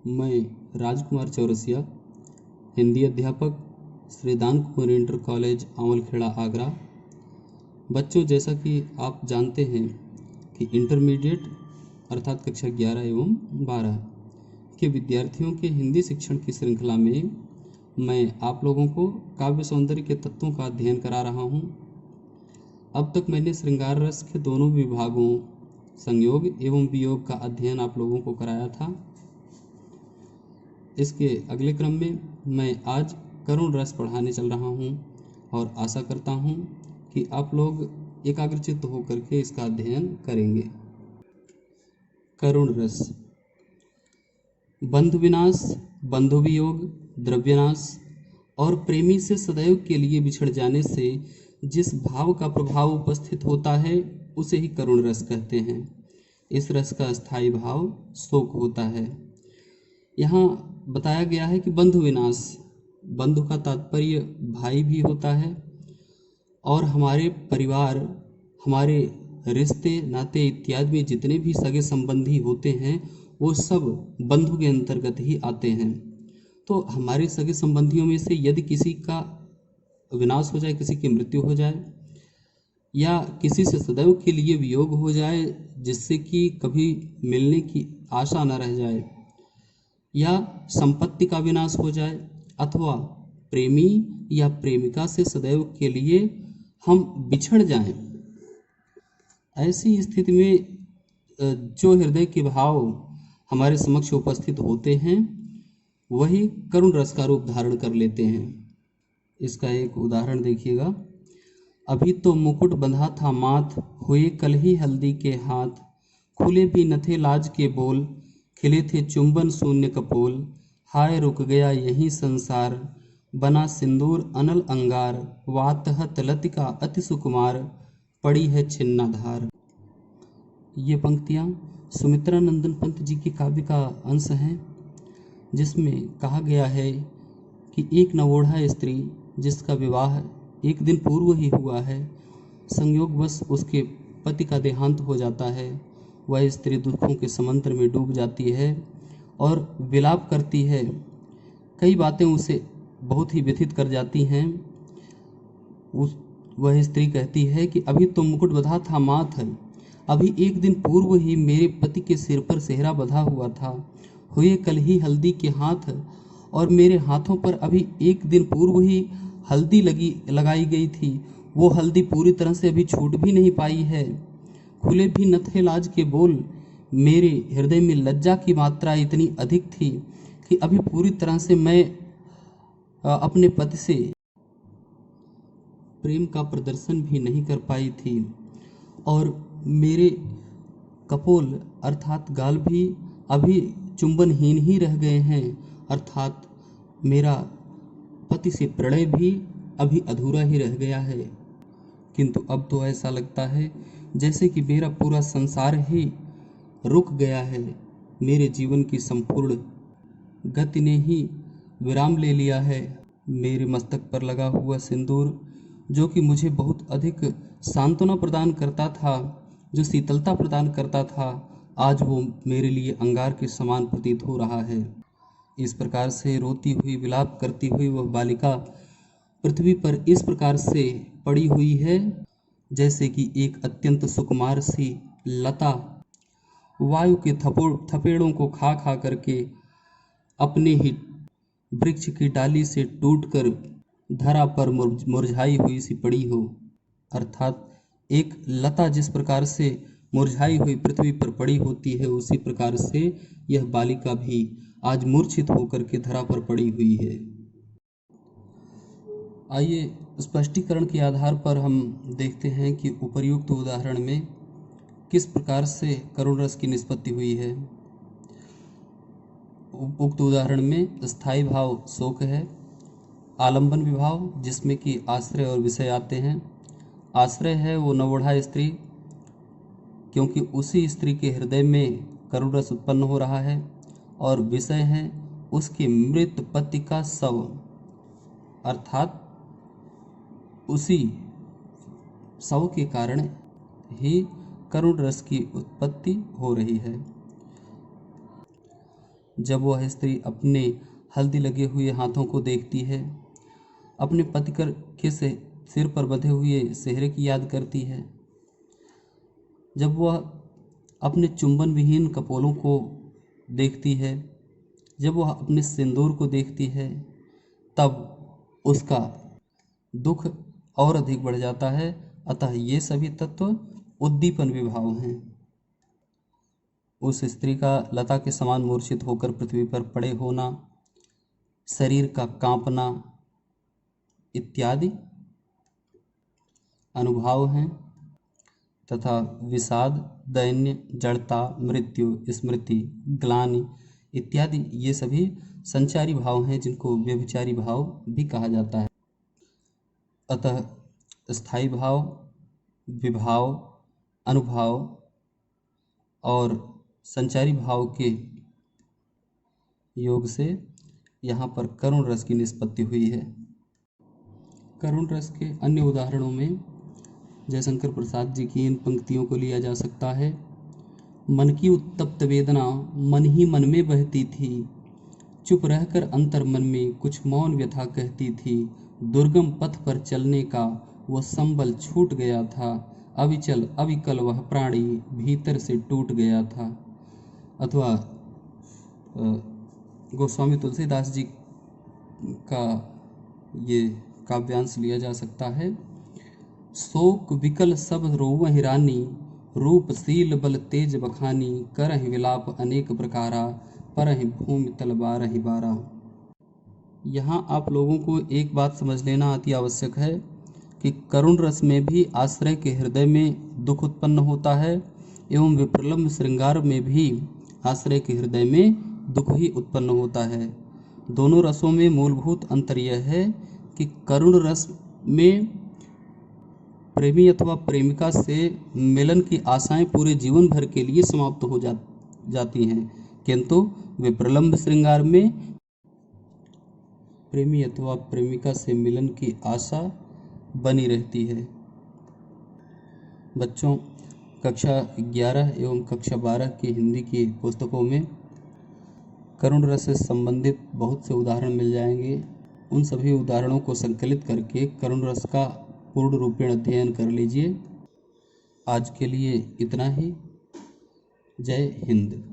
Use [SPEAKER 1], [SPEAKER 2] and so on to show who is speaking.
[SPEAKER 1] मैं राजकुमार चौरसिया, हिंदी अध्यापक, श्री दान कुंवर इंटर कॉलेज आंवलखेड़ा आगरा। बच्चों, जैसा कि आप जानते हैं कि इंटरमीडिएट अर्थात कक्षा 11 एवं 12 के विद्यार्थियों के हिंदी शिक्षण की श्रृंखला में मैं आप लोगों को काव्य सौंदर्य के तत्वों का अध्ययन करा रहा हूँ। अब तक मैंने श्रृंगार रस के दोनों विभागों संयोग एवं वियोग का अध्ययन आप लोगों को कराया था। इसके अगले क्रम में मैं आज करुण रस पढ़ाने चल रहा हूँ और आशा करता हूँ कि आप लोग एकाग्रचित्त होकर के इसका अध्ययन करेंगे। करुण रस। बंधु विनाश, बंधु वियोग, द्रव्यनाश और प्रेमी से सदैव के लिए बिछड़ जाने से जिस भाव का प्रभाव उपस्थित होता है उसे ही करुण रस कहते हैं। इस रस का स्थायी भाव शोक होता है। यहाँ बताया गया है कि बंधु विनाश, बंधु का तात्पर्य भाई भी होता है और हमारे परिवार, हमारे रिश्ते नाते इत्यादि में जितने भी सगे संबंधी होते हैं वो सब बंधु के अंतर्गत ही आते हैं। तो हमारे सगे संबंधियों में से यदि किसी का विनाश हो जाए, किसी की मृत्यु हो जाए या किसी से सदैव के लिए वियोग हो जाए जिससे कि कभी मिलने की आशा न रह जाए, या संपत्ति का विनाश हो जाए, अथवा प्रेमी या प्रेमिका से सदैव के लिए हम बिछड़ जाएं, ऐसी स्थिति में जो हृदय के भाव हमारे समक्ष उपस्थित होते हैं वही करुण रस का रूप धारण कर लेते हैं। इसका एक उदाहरण देखिएगा। अभी तो मुकुट बंधा था माथ, हुए कल ही हल्दी के हाथ, खुले भी न थे लाज के बोल, खिले थे चुंबन शून्य कपोल, हाय रुक गया यही संसार, बना सिंदूर अनल अंगार, वातहत लतिका अति सुकुमार, पड़ी है छिन्नाधार। ये पंक्तियाँ सुमित्रा नंदन पंत जी के काव्य का अंश हैं, जिसमें कहा गया है कि एक नवोढ़ा स्त्री जिसका विवाह एक दिन पूर्व ही हुआ है, संयोगवश उसके पति का देहांत हो जाता है। वह स्त्री दुखों के समंदर में डूब जाती है और विलाप करती है। कई बातें उसे बहुत ही व्यथित कर जाती हैं। वह स्त्री कहती है कि अभी तो मुकुट बंधा था माथ, अभी एक दिन पूर्व ही मेरे पति के सिर पर सेहरा बंधा हुआ था, हुए कल ही हल्दी के हाथ, और मेरे हाथों पर अभी एक दिन पूर्व ही हल्दी लगाई गई थी। वो हल्दी पूरी तरह से अभी छूट भी नहीं पाई है। खुले भी न थे लाज के बोल, मेरे हृदय में लज्जा की मात्रा इतनी अधिक थी कि अभी पूरी तरह से मैं अपने पति से प्रेम का प्रदर्शन भी नहीं कर पाई थी, और मेरे कपोल अर्थात गाल भी अभी चुंबनहीन ही रह गए हैं, अर्थात मेरा पति से प्रणय भी अभी अधूरा ही रह गया है। किंतु अब तो ऐसा लगता है जैसे कि मेरा पूरा संसार ही रुक गया है। मेरे जीवन की संपूर्ण गति ने ही विराम ले लिया है। मेरे मस्तक पर लगा हुआ सिंदूर, जो कि मुझे बहुत अधिक सांत्वना प्रदान करता था, जो शीतलता प्रदान करता था, आज वो मेरे लिए अंगार के समान प्रतीत हो रहा है। इस प्रकार से रोती हुई, विलाप करती हुई वह बालिका पृथ्वी पर इस प्रकार से पड़ी हुई है जैसे कि एक अत्यंत सुकुमार सी लता वायु के थपेड़ों को खा खा करके अपने ही वृक्ष की डाली से टूटकर धरा पर मुरझाई हुई सी पड़ी हो। अर्थात एक लता जिस प्रकार से मुरझाई हुई पृथ्वी पर पड़ी होती है, उसी प्रकार से यह बालिका भी आज मूर्छित होकर के धरा पर पड़ी हुई है। आइए स्पष्टीकरण के आधार पर हम देखते हैं कि उपर्युक्त उदाहरण में किस प्रकार से करुण रस की निष्पत्ति हुई है। उक्त उदाहरण में स्थायी भाव शोक है, आलंबन विभाव जिसमें कि आश्रय और विषय आते हैं। आश्रय है वो नवोढ़ा स्त्री, क्योंकि उसी स्त्री के हृदय में करुण रस उत्पन्न हो रहा है, और विषय है उसके मृत पति का शव, अर्थात उसी शव के कारण ही करुण रस की उत्पत्ति हो रही है। जब वह स्त्री अपने हल्दी लगे हुए हाथों को देखती है, अपने पति के सिर पर बंधे हुए सेहरे की याद करती है, जब वह अपने चुंबन विहीन कपोलों को देखती है, जब वह अपने सिंदूर को देखती है, तब उसका दुख और अधिक बढ़ जाता है। अतः ये सभी तत्व उद्दीपन विभाव हैं। उस स्त्री का लता के समान मूर्छित होकर पृथ्वी पर पड़े होना, शरीर का कांपना इत्यादि अनुभव हैं तथा विषाद, दैन्य, जड़ता, मृत्यु, स्मृति, ग्लानि इत्यादि ये सभी संचारी भाव हैं, जिनको व्यभिचारी भाव भी कहा जाता है। अतः स्थायी भाव, विभाव, अनुभव और संचारी भाव के योग से यहाँ पर करुण रस की निष्पत्ति हुई है। करुण रस के अन्य उदाहरणों में जयशंकर प्रसाद जी की इन पंक्तियों को लिया जा सकता है। मन की उत्तप्त वेदना मन ही मन में बहती थी, चुप रहकर अंतर मन में कुछ मौन व्यथा कहती थी, दुर्गम पथ पर चलने का वो संबल छूट गया था, अविचल अविकल वह प्राणी भीतर से टूट गया था। अथवा गोस्वामी तुलसीदास जी का ये काव्यांश लिया जा सकता है। शोक विकल सब रोवहि रानी, रूपशील बल तेज बखानी, करहि विलाप अनेक प्रकारा, परहि भूमि तल बारहि बारा। यहाँ आप लोगों को एक बात समझ लेना अति आवश्यक है कि करुण रस में भी आश्रय के हृदय में दुख उत्पन्न होता है एवं विप्रलम्ब श्रृंगार में भी आश्रय के हृदय में दुख ही उत्पन्न होता है। दोनों रसों में मूलभूत अंतर यह है कि करुण रस में प्रेमी अथवा प्रेमिका से मिलन की आशाएं पूरे जीवन भर के लिए समाप्त हो जाती हैं, किंतु विप्रलम्ब श्रृंगार में प्रेमी अथवा प्रेमिका से मिलन की आशा बनी रहती है। बच्चों, कक्षा 11 एवं कक्षा 12 की हिंदी की पुस्तकों में करुण रस से संबंधित बहुत से उदाहरण मिल जाएंगे। उन सभी उदाहरणों को संकलित करके करुण रस का पूर्ण रूपेण अध्ययन कर लीजिए। आज के लिए इतना ही। जय हिंद।